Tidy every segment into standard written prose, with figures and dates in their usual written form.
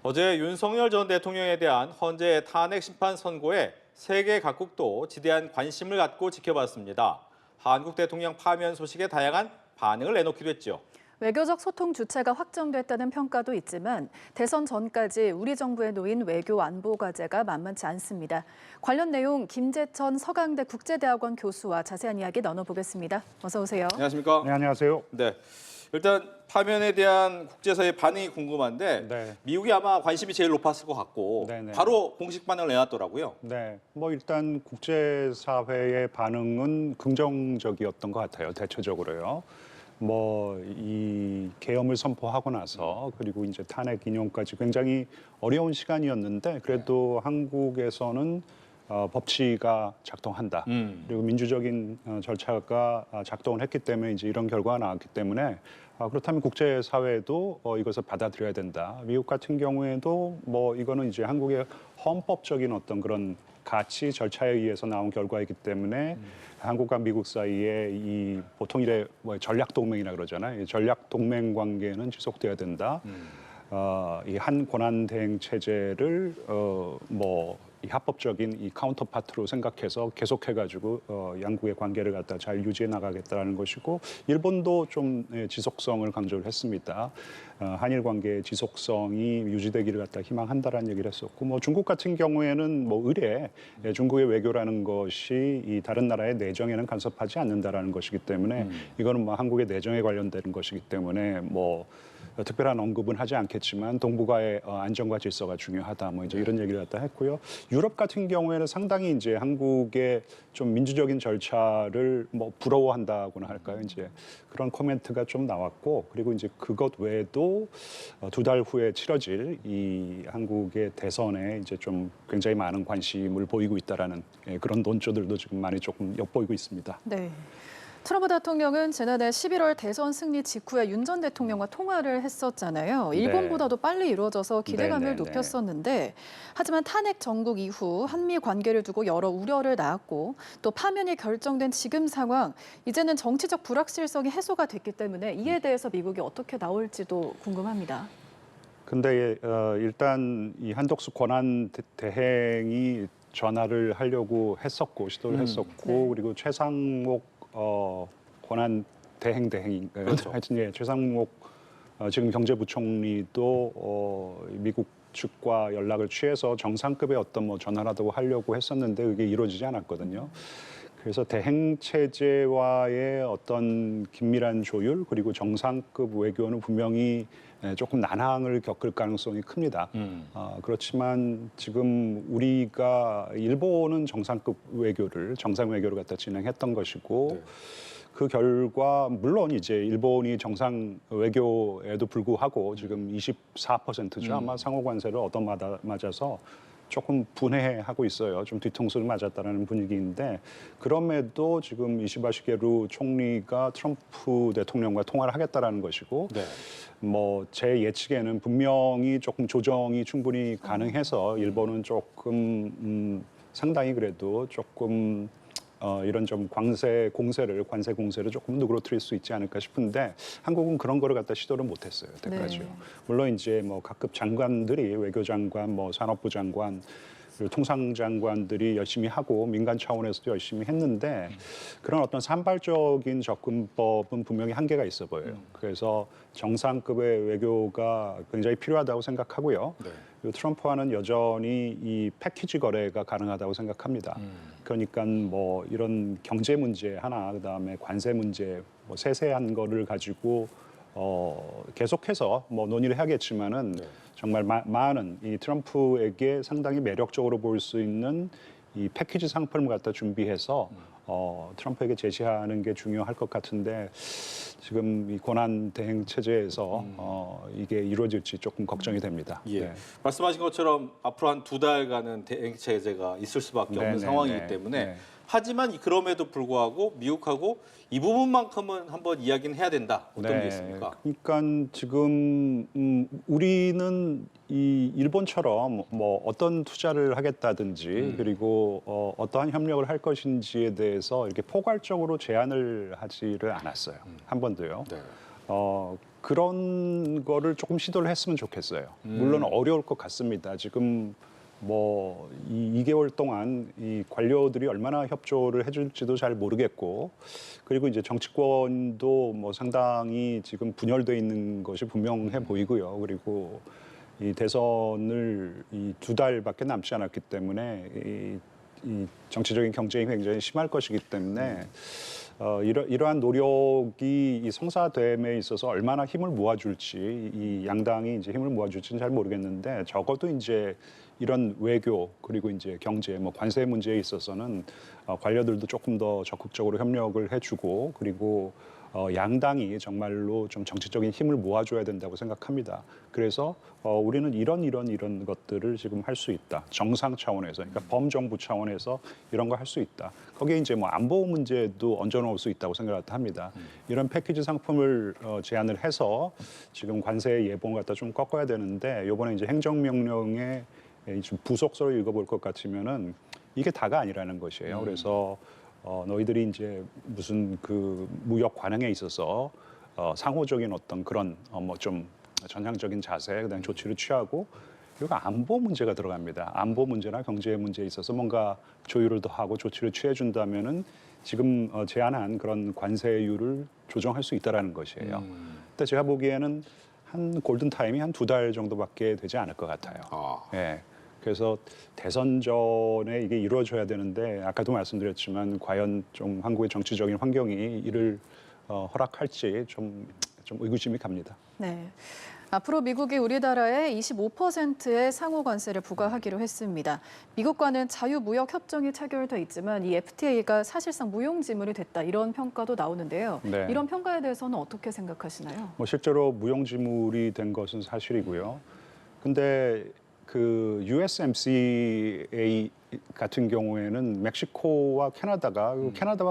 어제 윤석열 전 대통령에 대한 헌재 탄핵 심판 선고에 세계 각국도 지대한 관심을 갖고 지켜봤습니다. 한국 대통령 파면 소식에 다양한 반응을 내놓기도 했죠. 외교적 소통 주체가 확정됐다는 평가도 있지만 대선 전까지 우리 정부에 놓인 외교 안보 과제가 만만치 않습니다. 관련 내용 김재천 서강대 국제대학원 교수와 자세한 이야기 나눠보겠습니다. 어서 오세요. 안녕하십니까? 네, 안녕하세요. 네. 일단 파면에 대한 국제사회의 반응이 궁금한데 네. 미국이 아마 관심이 제일 높았을 것 같고 네네. 바로 공식 반응을 내놨더라고요. 네, 뭐 일단 국제사회의 반응은 긍정적이었던 것 같아요. 대체적으로요. 뭐 이 계엄을 선포하고 나서 그리고 이제 탄핵 인용까지 굉장히 어려운 시간이었는데 그래도 한국에서는 법치가 작동한다. 그리고 민주적인 절차가 작동을 했기 때문에 이제 이런 결과가 나왔기 때문에 그렇다면 국제사회도 이것을 받아들여야 된다. 미국 같은 경우에도 뭐 이거는 이제 한국의 헌법적인 어떤 그런 가치 절차에 의해서 나온 결과이기 때문에 한국과 미국 사이에 이 보통 이래 뭐 전략 동맹이라 그러잖아요. 이 전략 동맹 관계는 지속돼야 된다. 이 한 권한 대행 체제를 이 합법적인 이 카운터파트로 생각해서 계속해가지고 양국의 관계를 갖다 잘 유지해 나가겠다는 것이고 일본도 좀 지속성을 강조를 했습니다. 한일 관계의 지속성이 유지되기를 갖다 희망한다라는 얘기를 했었고 뭐 중국 같은 경우에는 뭐 의례 중국의 외교라는 것이 이 다른 나라의 내정에는 간섭하지 않는다라는 것이기 때문에 이거는 뭐 한국의 내정에 관련되는 것이기 때문에 뭐 특별한 언급은 하지 않겠지만 동북아의 안정과 질서가 중요하다. 뭐 이제 이런 얘기를 갖다 했고요. 유럽 같은 경우에는 상당히 이제 한국의 좀 민주적인 절차를 뭐 부러워한다고나 할까요? 이제 그런 코멘트가 좀 나왔고 그리고 이제 그것 외에도 두 달 후에 치러질 이 한국의 대선에 이제 좀 굉장히 많은 관심을 보이고 있다라는 그런 논조들도 지금 많이 조금 엿보이고 있습니다. 네. 트럼프 대통령은 지난해 11월 대선 승리 직후에 윤 전 대통령과 통화를 했었잖아요. 일본보다도 빨리 이루어져서 기대감을 높였었는데 하지만 탄핵 정국 이후 한미 관계를 두고 여러 우려를 낳았고 또 파면이 결정된 지금 상황, 이제는 정치적 불확실성이 해소가 됐기 때문에 이에 대해서 미국이 어떻게 나올지도 궁금합니다. 근데 일단 이 한덕수 권한 대행이 전화를 하려고 했었고 시도를 했었고 네. 그리고 최상목 권한 대행인가요? 그렇죠. 하여튼 예, 최상목 지금 경제부총리도 미국 측과 연락을 취해서 정상급의 어떤 뭐 전화라도 하려고 했었는데 그게 이루어지지 않았거든요. 그래서 대행 체제와의 어떤 긴밀한 조율 그리고 정상급 외교는 분명히 조금 난항을 겪을 가능성이 큽니다. 그렇지만 지금 우리가 일본은 정상급 외교를 정상 외교를 갖다 진행했던 것이고 네. 그 결과 물론 이제 일본이 정상 외교에도 불구하고 지금 24%죠. 아마 상호 관세를 얻어맞아서 조금 분해하고 있어요. 좀 뒤통수를 맞았다는 분위기인데 그럼에도 지금 이시바 시게루 총리가 트럼프 대통령과 통화를 하겠다라는 것이고 네. 뭐 제 예측에는 분명히 조금 조정이 충분히 가능해서 일본은 조금 상당히 그래도 조금 이런 좀 관세 공세를 조금 누그러뜨릴 수 있지 않을까 싶은데 한국은 그런 거를 갖다 시도를 못했어요. 여태까지요. 네. 물론 이제 뭐 각급 장관들이 외교장관, 뭐 산업부 장관, 그리고 통상장관들이 열심히 하고 민간 차원에서도 열심히 했는데 그런 어떤 산발적인 접근법은 분명히 한계가 있어 보여요. 그래서 정상급의 외교가 굉장히 필요하다고 생각하고요. 네. 그리고 트럼프와는 여전히 이 패키지 거래가 가능하다고 생각합니다. 그러니까 뭐 이런 경제 문제 하나, 그다음에 관세 문제, 뭐 세세한 거를 가지고 계속해서 뭐 논의를 해야겠지만은 네. 정말 많은 이 트럼프에게 상당히 매력적으로 보일 수 있는 이 패키지 상품을 갖다 준비해서 트럼프에게 제시하는 게 중요할 것 같은데 지금 이 권한 대행 체제에서 이게 이루어질지 조금 걱정이 됩니다. 예. 네. 말씀하신 것처럼 앞으로 한 2달간은 대행 체제가 있을 수밖에 없는 네, 상황이기 네, 때문에 네. 하지만 그럼에도 불구하고 미국하고 이 부분만큼은 한번 이야기는 해야 된다. 어떤 게 있습니까? 그러니까 지금 우리는 이 일본처럼 뭐 어떤 투자를 하겠다든지 그리고 어떠한 협력을 할 것인지에 대해서 이렇게 포괄적으로 제안을 하지를 않았어요. 한 번도요. 네. 그런 거를 조금 시도를 했으면 좋겠어요. 물론 어려울 것 같습니다. 지금 뭐 2개월 동안 이 관료들이 얼마나 협조를 해줄지도 잘 모르겠고, 그리고 이제 정치권도 뭐 상당히 지금 분열돼 있는 것이 분명해 보이고요. 그리고 이 대선을 이 2달밖에 남지 않았기 때문에 이 정치적인 경쟁이 굉장히 심할 것이기 때문에 이러한 노력이 이 성사됨에 있어서 얼마나 힘을 모아줄지, 이 양당이 이제 힘을 모아줄지는 잘 모르겠는데, 적어도 이제 이런 외교 그리고 이제 경제, 뭐 관세 문제에 있어서는 관료들도 조금 더 적극적으로 협력을 해주고, 그리고 양당이 정말로 좀 정치적인 힘을 모아줘야 된다고 생각합니다. 그래서 우리는 이런 것들을 지금 할 수 있다. 정상 차원에서, 그러니까 범정부 차원에서 이런 거 할 수 있다. 거기에 이제 뭐 안보 문제도 얹어놓을 수 있다고 생각합니다. 이런 패키지 상품을 제안을 해서 지금 관세 예봉을 갖다 좀 꺾어야 되는데, 이번에 이제 행정명령에 좀 부속서를 읽어볼 것 같으면은 이게 다가 아니라는 것이에요. 그래서 너희들이 이제 무슨 그 무역 관행에 있어서 상호적인 어떤 그런 뭐 좀 전향적인 자세, 그다음 조치를 취하고, 그리고 안보 문제가 들어갑니다. 안보 문제나 경제 문제에 있어서 뭔가 조율을 더하고 조치를 취해 준다면은 지금 제안한 그런 관세율을 조정할 수 있다라는 것이에요. 근데 제가 보기에는 한 골든 타임이 한 2달 정도밖에 되지 않을 것 같아요. 예. 그래서 대선 전에 이게 이루어져야 되는데, 아까도 말씀드렸지만 과연 좀 한국의 정치적인 환경이 이를 허락할지 좀 의구심이 갑니다. 네. 앞으로 미국이 우리나라에 25%의 상호 관세를 부과하기로 했습니다. 미국과는 자유무역 협정이 체결돼 있지만 이 FTA가 사실상 무용지물이 됐다, 이런 평가도 나오는데요. 네. 이런 평가에 대해서는 어떻게 생각하시나요? 뭐 실제로 무용지물이 된 것은 사실이고요. 근데 그 USMCA 같은 경우에는 멕시코와 캐나다가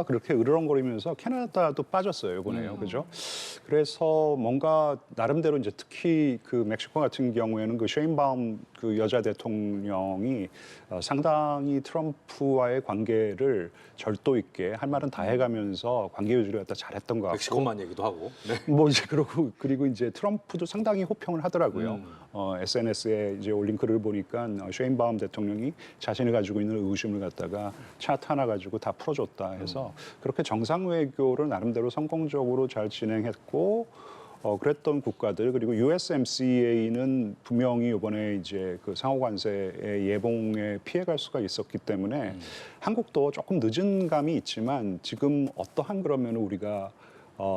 그렇게 으르렁거리면서 캐나다도 빠졌어요, 이번에요. 그죠? 그래서 뭔가 나름대로 이제 특히 그 멕시코 같은 경우에는 그 쉐인바움 그 여자 대통령이 상당히 트럼프와의 관계를 절도 있게 할 말은 다 해가면서 관계 유지를 갖다 잘했던 것 같고, 멕시코만 얘기도 하고. 네. 뭐 이제 그리고 이제 트럼프도 상당히 호평을 하더라고요. SNS에 이제 올린 글을 보니까 쉐인바움 대통령이 자신이 가지고 있는 의구심을 갖다가 차트 하나 가지고 다 풀어줬다 해서 그렇게 정상 외교를 나름대로 성공적으로 잘 진행했고, 그랬던 국가들, 그리고 USMCA는 분명히 이번에 이제 그 상호관세의 예봉에 피해갈 수가 있었기 때문에 한국도 조금 늦은 감이 있지만 지금 어떠한 그러면 우리가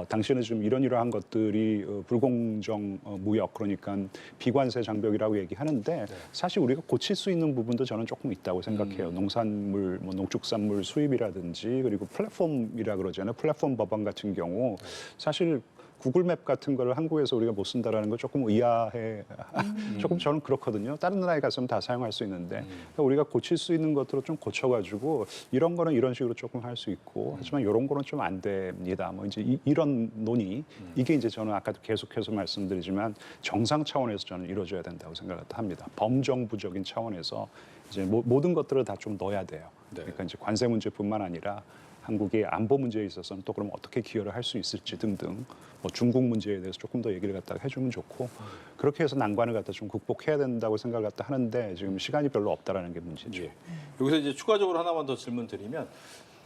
당신은 지금 이러한 것들이 불공정 무역, 그러니까 비관세 장벽이라고 얘기하는데, 사실 우리가 고칠 수 있는 부분도 저는 조금 있다고 생각해요. 농산물, 뭐 농축산물 수입이라든지, 그리고 플랫폼이라 그러잖아요. 플랫폼 법안 같은 경우 사실 구글맵 같은 걸 한국에서 우리가 못 쓴다라는 거 조금 의아해. 조금 저는 그렇거든요. 다른 나라에 가서는 다 사용할 수 있는데, 그러니까 우리가 고칠 수 있는 것들을 좀 고쳐가지고 이런 거는 이런 식으로 조금 할 수 있고, 하지만 이런 거는 좀 안 됩니다. 뭐 이제 이런 논의, 이게 이제 저는 아까도 계속해서 말씀드리지만 정상 차원에서 저는 이루어져야 된다고 생각합니다. 범정부적인 차원에서 이제 모든 것들을 다 좀 넣어야 돼요. 그러니까 이제 관세 문제뿐만 아니라 한국의 안보 문제에 있어서는 또 그럼 어떻게 기여를 할 수 있을지 등등, 뭐 중국 문제에 대해서 조금 더 얘기를 갖다가 해주면 좋고, 그렇게 해서 난관을 갖다 좀 극복해야 된다고 생각을 갖다 하는데 지금 시간이 별로 없다라는 게 문제죠. 예. 여기서 이제 추가적으로 하나만 더 질문 드리면,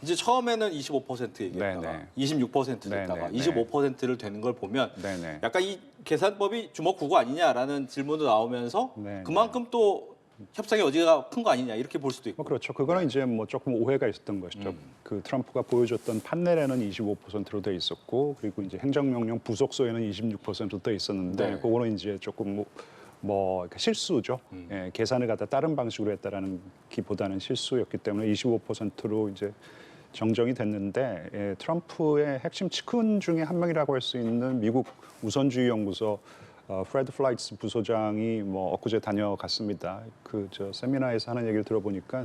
이제 처음에는 25% 얘기했다가 네네. 26% 됐다가 네네. 25%를 되는 걸 보면 네네. 약간 이 계산법이 주먹구구 아니냐라는 질문도 나오면서 네네. 그만큼 또 협상의 여지가 큰 거 아니냐, 이렇게 볼 수도 있고. 뭐 그렇죠. 그거는 이제 뭐 조금 오해가 있었던 것이죠. 그 트럼프가 보여줬던 판넬에는 25%로 돼 있었고, 그리고 이제 행정명령 부속서에는 26%로 돼 있었는데, 네. 그거는 이제 조금 뭐 실수죠. 예, 계산을 갖다 다른 방식으로 했다라는 기보다는 실수였기 때문에 25%로 이제 정정이 됐는데, 예, 트럼프의 핵심 측근 중에 한 명이라고 할 수 있는 미국 우선주의 연구소 프레드 플라이츠 부소장이 뭐 엊그제 다녀갔습니다. 그 저 세미나에서 하는 얘기를 들어보니까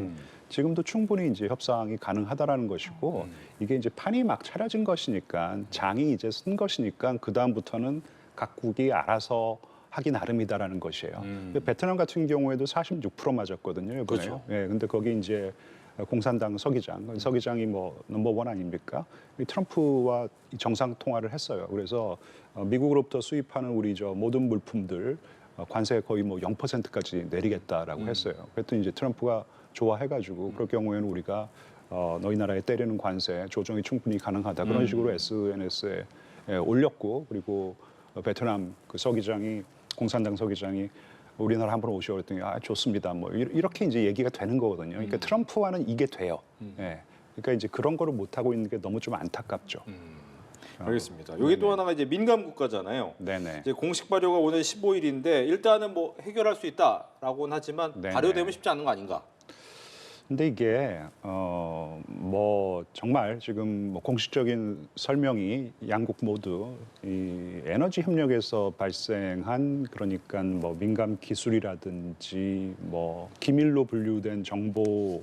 지금도 충분히 이제 협상이 가능하다라는 것이고, 이게 이제 판이 막 차려진 것이니까, 장이 이제 쓴 것이니까 그 다음부터는 각국이 알아서 하기 나름이다라는 것이에요. 베트남 같은 경우에도 46% 맞았거든요. 이번에. 그렇죠. 예, 근데 거기 이제 공산당 서기장이 뭐 넘버원 아닙니까? 이 트럼프와 정상 통화를 했어요. 그래서 미국으로부터 수입하는 우리 저 모든 물품들 관세 거의 뭐 0%까지 내리겠다라고 했어요. 그랬더니 이제 트럼프가 좋아해가지고 그럴 경우에는 우리가 너희 나라에 때리는 관세 조정이 충분히 가능하다 그런 식으로 SNS에 올렸고 그리고 베트남 그 서기장이 공산당 서기장이 우리나라 한번 오시오 그랬더니 아 좋습니다 뭐 이렇게 이제 얘기가 되는 거거든요. 그러니까 트럼프와는 이게 돼요. 예. 그러니까 이제 그런 거를 못 하고 있는 게 너무 좀 안타깝죠. 알겠습니다. 여기 또 하나가 이제 민감 국가잖아요. 네네. 이제 공식 발효가 오늘 15일인데 일단은 뭐 해결할 수 있다라고는 하지만 네네. 발효되면 쉽지 않은 거 아닌가? 근데 이게 뭐 정말 지금 뭐 공식적인 설명이 양국 모두 이 에너지 협력에서 발생한 그러니까 뭐 민감 기술이라든지 뭐 기밀로 분류된 정보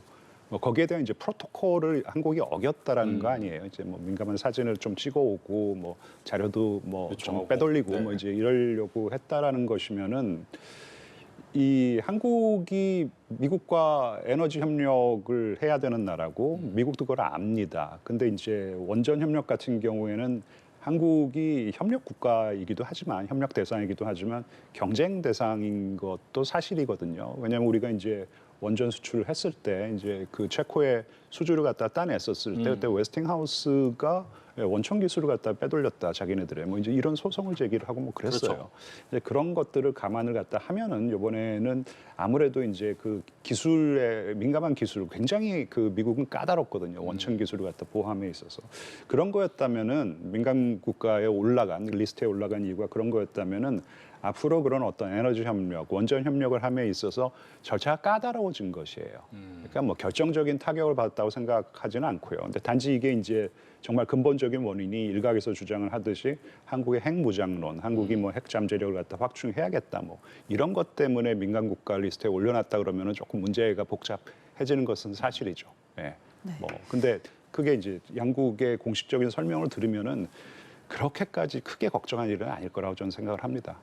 뭐 거기에 대한 이제 프로토콜을 한국이 어겼다라는 거 아니에요. 이제 뭐 민감한 사진을 좀 찍어오고 뭐 자료도 뭐 좀 요청하고. 빼돌리고 네. 뭐 이제 이러려고 했다라는 것이면은 이 한국이 미국과 에너지 협력을 해야 되는 나라고 미국도 그걸 압니다. 근데 이제 원전 협력 같은 경우에는 한국이 협력 국가이기도 하지만 협력 대상이기도 하지만 경쟁 대상인 것도 사실이거든요. 왜냐하면 우리가 이제 원전 수출을 했을 때 이제 그 체코의 수주를 갖다 따냈었을 때 그때 웨스팅하우스가 원천 기술을 갖다 빼돌렸다 자기네들의 뭐 이제 이런 소송을 제기를 하고 뭐 그랬어요. 그렇죠. 이제 그런 것들을 감안을 갖다 하면은 이번에는 아무래도 이제 그 기술에 민감한 기술 굉장히 그 미국은 까다롭거든요. 원천 기술을 갖다 보함에 있어서 그런 거였다면은 민감 국가에 올라간 리스트에 올라간 이유가 그런 거였다면은 앞으로 그런 어떤 에너지 협력, 원전 협력을 함에 있어서 절차가 까다로워진 것이에요. 그러니까 뭐 결정적인 타격을 받았다고 생각하지는 않고요. 근데 단지 이게 이제 정말 근본적인 원인이 일각에서 주장을 하듯이 한국의 핵무장론, 한국이 뭐 핵 잠재력을 갖다 확충해야겠다, 뭐 이런 것 때문에 민간 국가 리스트에 올려놨다 그러면은 조금 문제가 복잡해지는 것은 사실이죠. 예. 네. 뭐 근데 그게 이제 양국의 공식적인 설명을 들으면은 그렇게까지 크게 걱정할 일은 아닐 거라고 저는 생각을 합니다.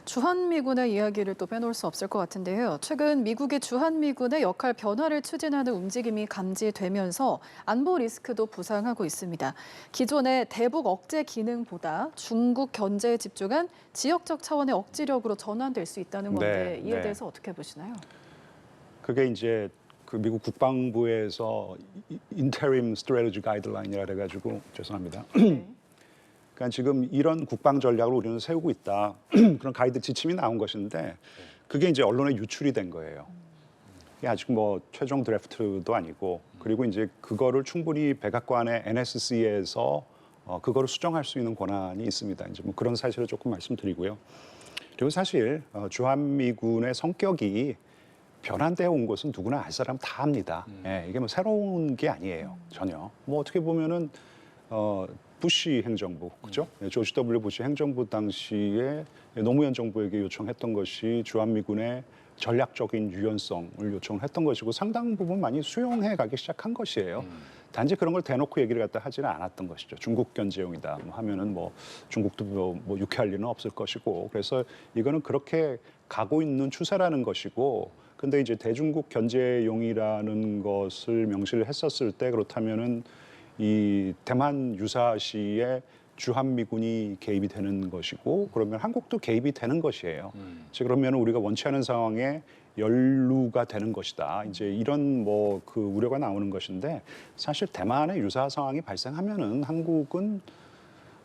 주한미군의 이야기를 또 빼놓을 수 없을 것 같은데요. 최근 미국이 주한미군의 역할 변화를 추진하는 움직임이 감지되면서 안보 리스크도 부상하고 있습니다. 기존의 대북 억제 기능보다 중국 견제에 집중한 지역적 차원의 억지력으로 전환될 수 있다는 건데 네, 이에 네. 대해서 어떻게 보시나요? 그게 이제 그 미국 국방부에서 인테림 스트래티지 가이드라인이라 해가지고 죄송합니다. 네. 그러니까 지금 이런 국방 전략을 우리는 세우고 있다. 그런 가이드 지침이 나온 것인데 그게 이제 언론에 유출이 된 거예요. 이게 아직 뭐 최종 드래프트도 아니고 그리고 이제 그거를 충분히 백악관의 NSC에서 그거를 수정할 수 있는 권한이 있습니다. 이제 뭐 그런 사실을 조금 말씀드리고요. 그리고 사실 주한미군의 성격이 변환되어 온 것은 누구나 알 사람 다 압니다. 예, 이게 뭐 새로운 게 아니에요. 전혀. 뭐 어떻게 보면은 부시 행정부, 그죠? 조지 W. 부시 행정부 당시에 노무현 정부에게 요청했던 것이 주한미군의 전략적인 유연성을 요청을 했던 것이고 상당 부분 많이 수용해 가기 시작한 것이에요. 단지 그런 걸 대놓고 얘기를 갖다 하지는 않았던 것이죠. 중국 견제용이다 뭐 하면은 뭐 중국도 뭐 유쾌할 리는 없을 것이고 그래서 이거는 그렇게 가고 있는 추세라는 것이고 근데 이제 대중국 견제용이라는 것을 명시를 했었을 때 그렇다면은 이 대만 유사시에 주한미군이 개입이 되는 것이고 그러면 한국도 개입이 되는 것이에요. 즉 그러면 우리가 원치 않은 상황에 연루가 되는 것이다. 이제 이런 뭐 그 우려가 나오는 것인데 사실 대만의 유사 상황이 발생하면은 한국은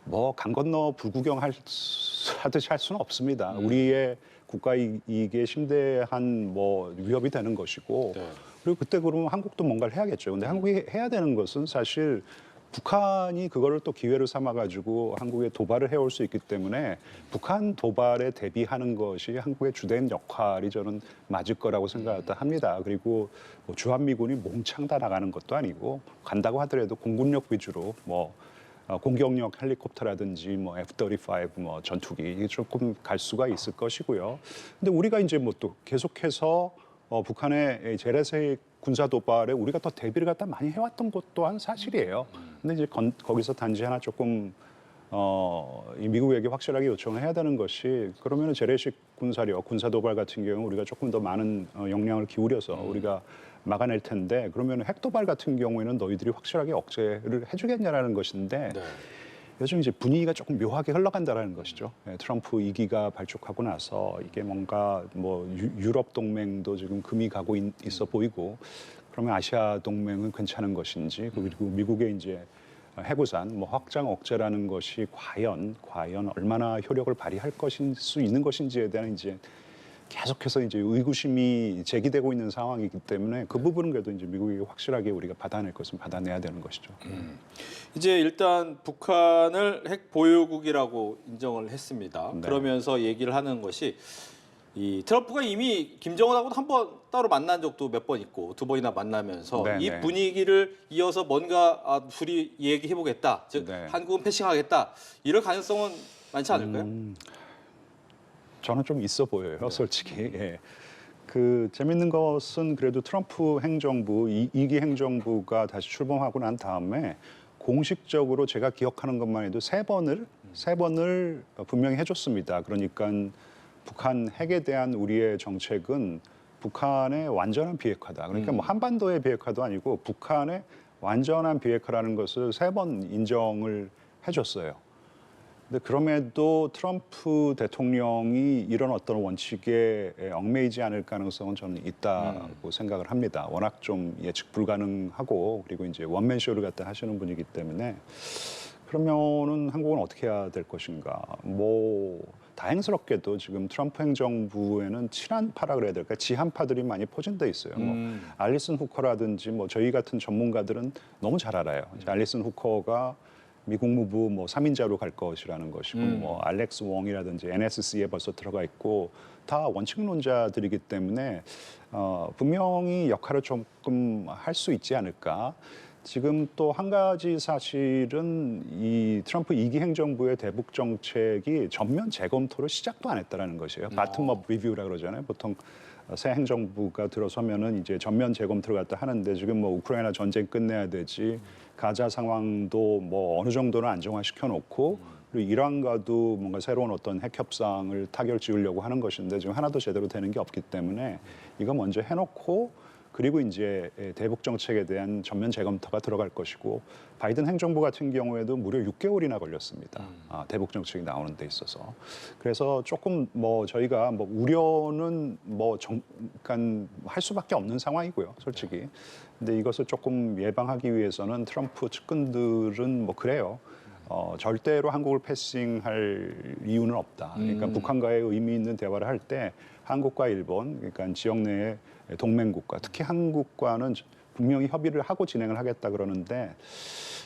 뭐 강 건너 불구경하듯이 할 수는 없습니다. 우리의 국가 이익에 심대한 뭐 위협이 되는 것이고 네. 그리고 그때 그러면 한국도 뭔가를 해야겠죠. 근데 한국이 해야 되는 것은 사실 북한이 그거를 또 기회로 삼아가지고 한국에 도발을 해올 수 있기 때문에 북한 도발에 대비하는 것이 한국의 주된 역할이 저는 맞을 거라고 생각합니다. 그리고 뭐 주한미군이 몽창 다 나가는 것도 아니고 간다고 하더라도 공군력 위주로 뭐 공격력 헬리콥터라든지 뭐 F-35 뭐 전투기 이게 조금 갈 수가 있을 것이고요. 근데 우리가 이제 뭐 또 계속해서 북한의 재래식 군사 도발에 우리가 더 대비를 갖다 많이 해왔던 것 또한 사실이에요. 근데 이제 거기서 단지 하나 조금 이 미국에게 확실하게 요청을 해야 되는 것이 그러면은 재래식 군사력, 군사 도발 같은 경우 우리가 조금 더 많은 역량을 기울여서 우리가 막아낼 텐데 그러면 핵 도발 같은 경우에는 너희들이 확실하게 억제를 해주겠냐라는 것인데 네. 요즘 이제 분위기가 조금 묘하게 흘러간다라는 것이죠. 트럼프 2기가 발족하고 나서 이게 뭔가 뭐 유럽 동맹도 지금 금이 가고 있어 보이고 그러면 아시아 동맹은 괜찮은 것인지 그리고 미국의 이제 해구산 뭐 확장 억제라는 것이 과연 얼마나 효력을 발휘할 수 있는 것인지에 대한 이제 계속해서 이제 의구심이 제기되고 있는 상황이기 때문에 그 부분은 그래도 이제 미국이 확실하게 우리가 받아낼 것은 받아내야 되는 것이죠. 이제 일단 북한을 핵 보유국이라고 인정을 했습니다. 네. 그러면서 얘기를 하는 것이 이 트럼프가 이미 김정은하고도 한 번 따로 만난 적도 몇 번 있고 두 번이나 만나면서 네, 이 네. 분위기를 이어서 뭔가 둘이 얘기해 보겠다. 즉 네. 한국은 패싱하겠다. 이럴 가능성은 많지 않을까요? 저는 좀 있어 보여요, 솔직히. 예. 그 재밌는 것은 그래도 트럼프 행정부, 2기 행정부가 다시 출범하고 난 다음에 공식적으로 제가 기억하는 것만 해도 세 번을 분명히 해줬습니다. 그러니까 북한 핵에 대한 우리의 정책은 북한의 완전한 비핵화다. 그러니까 뭐 한반도의 비핵화도 아니고 북한의 완전한 비핵화라는 것을 세 번 인정을 해줬어요. 근데 그럼에도 트럼프 대통령이 이런 어떤 원칙에 얽매이지 않을 가능성은 저는 있다고 생각을 합니다. 워낙 좀 예측 불가능하고 그리고 이제 원맨 쇼를 갖다 하시는 분이기 때문에 그러면은 한국은 어떻게 해야 될 것인가? 뭐 다행스럽게도 지금 트럼프 행정부에는 친한파라 그래야 될까? 지한파들이 많이 포진돼 있어요. 뭐 알리슨 후커라든지 뭐 저희 같은 전문가들은 너무 잘 알아요. 알리슨 후커가 미 국무부 뭐 3인자로 갈 것이라는 것이고 뭐 알렉스 웡이라든지 NSC에 벌써 들어가 있고 다 원칙론자들이기 때문에 분명히 역할을 조금 할 수 있지 않을까. 지금 또 한 가지 사실은 이 트럼프 2기 행정부의 대북 정책이 전면 재검토를 시작도 안 했다라는 것이에요. 바텀업 리뷰라 그러잖아요. 보통 새 행정부가 들어서면은 이제 전면 재검토를 갖다 하는데 지금 뭐 우크라이나 전쟁 끝내야 되지 가자 상황도 뭐 어느 정도는 안정화시켜 놓고 그리고 이란과도 뭔가 새로운 어떤 핵 협상을 타결 지으려고 하는 것인데 지금 하나도 제대로 되는 게 없기 때문에 이거 먼저 해놓고 그리고 이제 대북 정책에 대한 전면 재검토가 들어갈 것이고 바이든 행정부 같은 경우에도 무려 6개월이나 걸렸습니다. 대북 정책이 나오는 데 있어서. 그래서 조금 뭐 저희가 뭐 우려는 뭐 잠깐 할 수밖에 없는 상황이고요, 솔직히. 근데 이것을 조금 예방하기 위해서는 트럼프 측근들은 뭐 그래요. 절대로 한국을 패싱할 이유는 없다. 그러니까 북한과의 의미 있는 대화를 할 때 한국과 일본, 그러니까 지역 내의 동맹국가, 특히 한국과는 분명히 협의를 하고 진행을 하겠다 그러는데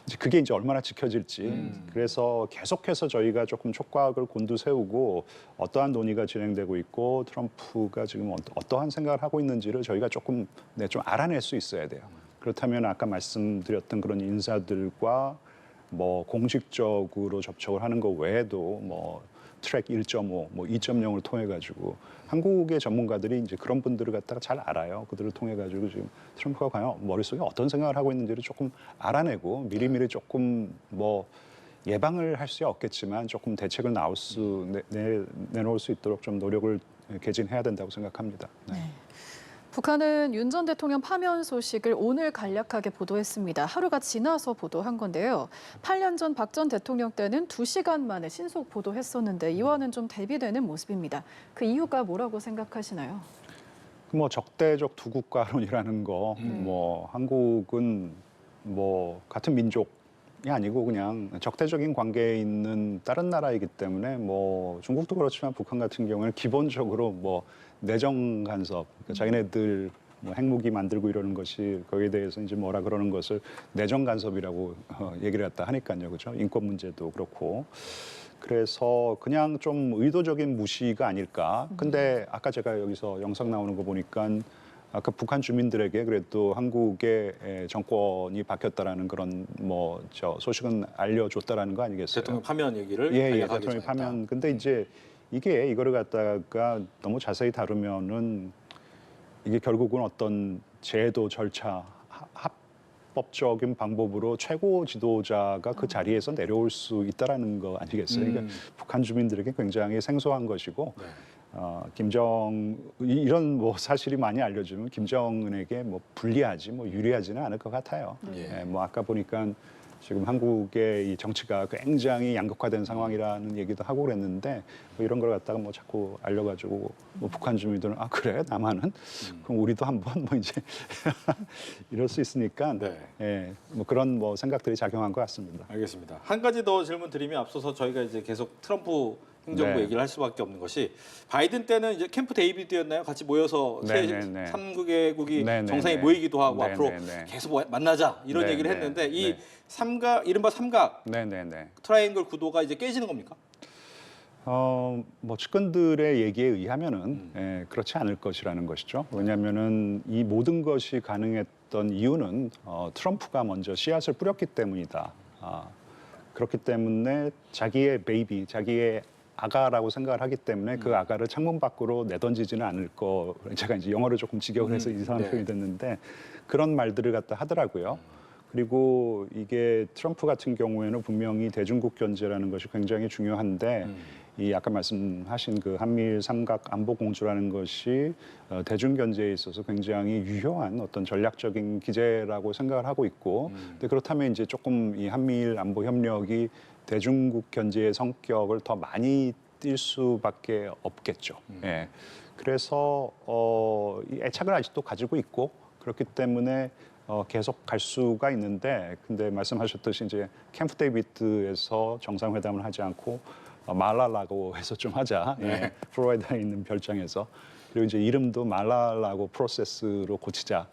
이제 그게 이제 얼마나 지켜질지. 그래서 계속해서 저희가 조금 촉각을 곤두세우고 어떠한 논의가 진행되고 있고 트럼프가 지금 어떠한 생각을 하고 있는지를 저희가 조금 좀 알아낼 수 있어야 돼요. 그렇다면 아까 말씀드렸던 그런 인사들과 뭐 공식적으로 접촉을 하는 것 외에도 뭐 트랙 1.5, 뭐 2.0을 통해 가지고 한국의 전문가들이 이제 그런 분들을 갖다가 잘 알아요. 그들을 통해 가지고 지금 트럼프가 과연 머릿속에 어떤 생각을 하고 있는지를 조금 알아내고 미리미리 조금 뭐 예방을 할 수 없겠지만 조금 대책을 내놓을 수 있도록 좀 노력을 개진해야 된다고 생각합니다. 네. 북한은 윤 전 대통령 파면 소식을 오늘 간략하게 보도했습니다. 하루가 지나서 보도한 건데요. 8년 전 박 전 대통령 때는 2시간 만에 신속 보도했었는데 이와는 좀 대비되는 모습입니다. 그 이유가 뭐라고 생각하시나요? 뭐 적대적 두 국가론이라는 거, 뭐 한국은 뭐 같은 민족이 아니고 그냥 적대적인 관계에 있는 다른 나라이기 때문에 뭐 중국도 그렇지만 북한 같은 경우는 기본적으로 뭐 내정 간섭, 그러니까 자기네들 뭐 핵무기 만들고 이러는 것이 거기에 대해서 이제 뭐라 그러는 것을 내정 간섭이라고 얘기를 갖다 하니까요, 그렇죠? 인권 문제도 그렇고. 그래서 그냥 좀 의도적인 무시가 아닐까. 근데 아까 제가 여기서 영상 나오는 거 보니까 아까 북한 주민들에게 그래도 한국의 정권이 바뀌었다라는 그런 뭐 소식은 알려줬다라는 거 아니겠어요? 대통령 파면 얘기를 예, 간략하게 대통령 전했다. 파면. 근데 이제 이거를 갖다가 너무 자세히 다루면은 이게 결국은 어떤 제도 절차 합법적인 방법으로 최고 지도자가 그 자리에서 내려올 수 있다라는 거 아니겠어요? 그러니까 북한 주민들에게 굉장히 생소한 것이고 이런 뭐 사실이 많이 알려지면 김정은에게 뭐 불리하지 뭐 유리하지는 않을 것 같아요. 예. 뭐 아까 보니까 지금 한국의 이 정치가 굉장히 양극화된 상황이라는 얘기도 하고 그랬는데 뭐 이런 걸 갖다가 뭐 자꾸 알려가지고 뭐 북한 주민들은 아 그래 남한은 그럼 우리도 한번 뭐 이제 이럴 수 있으니까 네. 예, 뭐 그런 뭐 생각들이 작용한 것 같습니다. 알겠습니다. 한 가지 더 질문 드리면 앞서서 저희가 이제 계속 트럼프 행정부 네. 얘기를 할 수밖에 없는 것이 바이든 때는 이제 캠프 데이비드였나요? 같이 모여서 네, 네, 네. 3개국이 네, 네, 정상이 네. 모이기도 하고 네, 앞으로 네, 네. 계속 만나자 이런 네, 얘기를 네, 했는데 이 네. 이른바 삼각 네네네. 트라이앵글 구도가 이제 깨지는 겁니까? 뭐 측근들의 얘기에 의하면은 그렇지 않을 것이라는 것이죠. 왜냐하면은 이 모든 것이 가능했던 이유는 트럼프가 먼저 씨앗을 뿌렸기 때문이다. 그렇기 때문에 자기의 베이비, 자기의 아가라고 생각을 하기 때문에 그 아가를 창문 밖으로 내던지지는 않을 거. 제가 이제 영어를 조금 직역을 해서 이상한 네. 표현이 됐는데 그런 말들을 갖다 하더라고요. 그리고 이게 트럼프 같은 경우에는 분명히 대중국 견제라는 것이 굉장히 중요한데 이 아까 말씀하신 그 한미일 삼각 안보 공조라는 것이 대중 견제에 있어서 굉장히 유효한 어떤 전략적인 기제라고 생각을 하고 있고, 근데 그렇다면 이제 조금 이 한미일 안보 협력이 대중국 견제의 성격을 더 많이 띌 수밖에 없겠죠. 예. 그래서 이 애착을 아직도 가지고 있고 그렇기 때문에 계속 갈 수가 있는데, 근데 말씀하셨듯이 이제 캠프 데이비드에서 정상회담을 하지 않고 말랄라고 해서 좀 하자. 예. 플로리다에 있는 별장에서. 그리고 이제 이름도 말랄라고 프로세스로 고치자.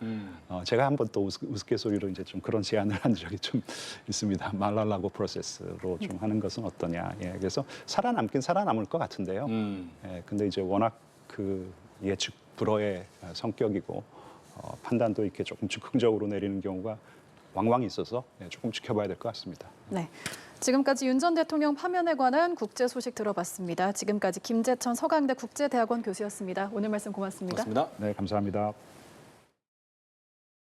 제가 한번 또 우스갯소리로 이제 좀 그런 제안을 한 적이 좀 있습니다. 말랄라고 프로세스로 좀 하는 것은 어떠냐. 예. 그래서 살아남긴 살아남을 것 같은데요. 예. 근데 이제 워낙 그 예측 불허의 성격이고 판단도 이렇게 조금 즉흥적으로 내리는 경우가 왕왕 있어서 조금 지켜봐야 될 것 같습니다. 네. 지금까지 윤 전 대통령 파면에 관한 국제 소식 들어봤습니다. 지금까지 김재천 서강대 국제대학원 교수였습니다. 오늘 말씀 고맙습니다. 고맙습니다. 네, 감사합니다.